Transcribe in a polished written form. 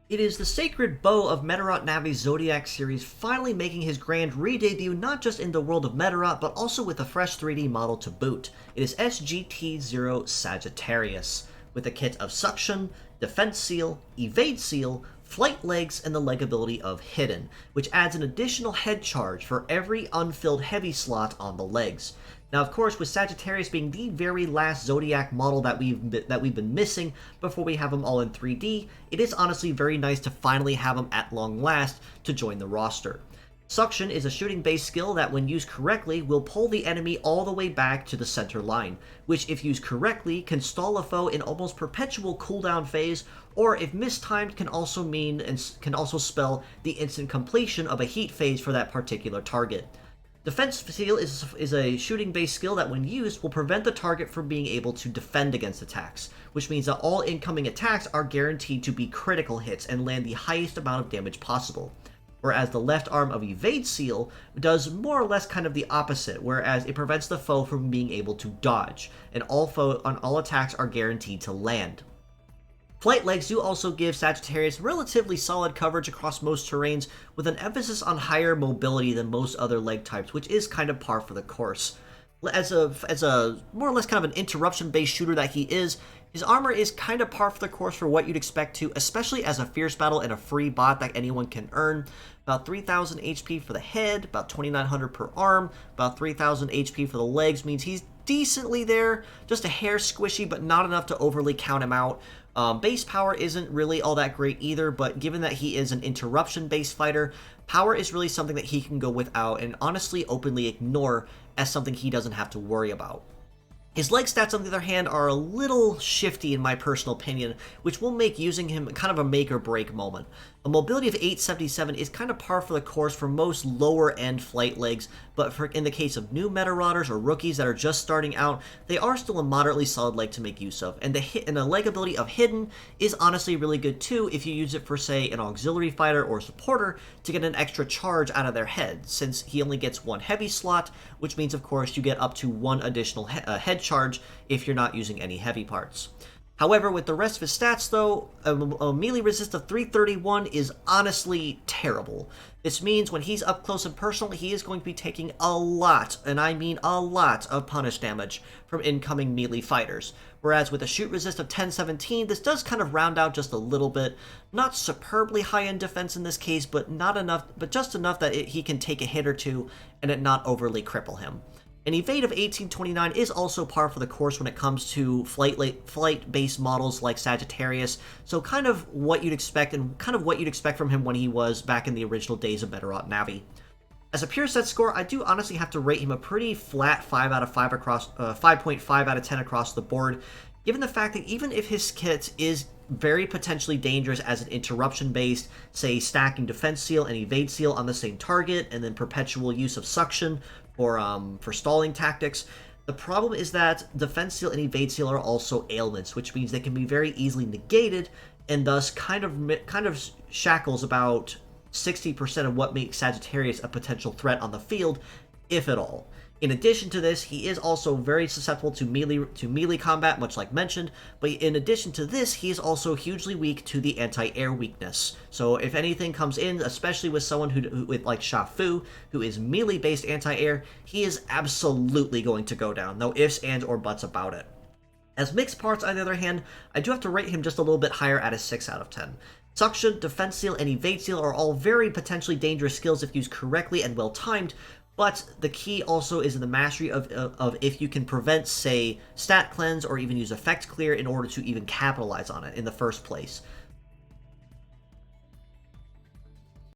It is the sacred bow of Medarot Navi's Zodiac series finally making his grand re-debut not just in the world of Medarot, but also with a fresh 3D model to boot. It is SGT00 Sagittarius, with a kit of Suction, Defense Seal, Evade Seal, Flight Legs, and the leg ability of Hidden, which adds an additional head charge for every unfilled heavy slot on the legs. Now, of course, with Sagittarius being the very last Zodiac model that we've been missing before we have them all in 3D, it is honestly very nice to finally have them at long last to join the roster. Suction is a shooting-based skill that, when used correctly, will pull the enemy all the way back to the center line, which, if used correctly, can stall a foe in almost perpetual cooldown phase, or if mistimed, can also spell the instant completion of a heat phase for that particular target. Defense Seal is a shooting-based skill that, when used, will prevent the target from being able to defend against attacks, which means that all incoming attacks are guaranteed to be critical hits and land the highest amount of damage possible. Whereas the left arm of Evade Seal does more or less kind of the opposite, whereas it prevents the foe from being able to dodge, and all attacks are guaranteed to land. Flight Legs do also give Sagittarius relatively solid coverage across most terrains, with an emphasis on higher mobility than most other leg types, which is kind of par for the course. As a more or less kind of an interruption-based shooter that he is, his armor is kind of par for the course for what you'd expect to, especially as a fierce battle and a free bot that anyone can earn. About 3,000 HP for the head, about 2,900 per arm, about 3,000 HP for the legs means he's decently there, just a hair squishy, but not enough to overly count him out. Base power isn't really all that great either, but given that he is an interruption-based fighter, power is really something that he can go without and honestly openly ignore as something he doesn't have to worry about. His leg stats, on the other hand, are a little shifty in my personal opinion, which will make using him kind of a make-or-break moment. A mobility of 877 is kind of par for the course for most lower-end flight legs, but in the case of new meta-rotters or rookies that are just starting out, they are still a moderately solid leg to make use of. And the leg ability of Hidden is honestly really good too if you use it for, say, an auxiliary fighter or supporter to get an extra charge out of their head, since he only gets one heavy slot, which means, of course, you get up to one additional head charge if you're not using any heavy parts. However, with the rest of his stats, though, a melee resist of 331 is honestly terrible. This means when he's up close and personal, he is going to be taking a lot, and I mean a lot, of punish damage from incoming melee fighters. Whereas with a shoot resist of 1017, this does kind of round out just a little bit. Not superbly high in defense in this case, but not enough, but just enough that he can take a hit or two and it not overly cripple him. An evade of 1829 is also par for the course when it comes to flight-based models like Sagittarius, so kind of what you'd expect, and kind of what you'd expect from him when he was back in the original days of Medarot Navi. As a pure set score, I do honestly have to rate him a pretty flat 5 out of 5 across, 5.5 out of 10 across the board, given the fact that even if his kit is very potentially dangerous as an interruption-based, say stacking Defense Seal and Evade Seal on the same target, and then perpetual use of Suction for stalling tactics. The problem is that Defense Seal and Evade Seal are also ailments, which means they can be very easily negated, and thus kind of shackles about 60% of what makes Sagittarius a potential threat on the field, if at all. In addition to this, he is also very susceptible to melee combat, much like mentioned, but in addition to this, he is also hugely weak to the anti-air weakness. So if anything comes in, especially with someone who like Shafu, who is melee-based anti-air, he is absolutely going to go down, no ifs, ands, or buts about it. As mixed parts, on the other hand, I do have to rate him just a little bit higher at a 6 out of 10. Suction, Defense Seal, and Evade Seal are all very potentially dangerous skills if used correctly and well-timed, but the key also is in the mastery of if you can prevent, say, stat cleanse or even use effect clear in order to even capitalize on it in the first place.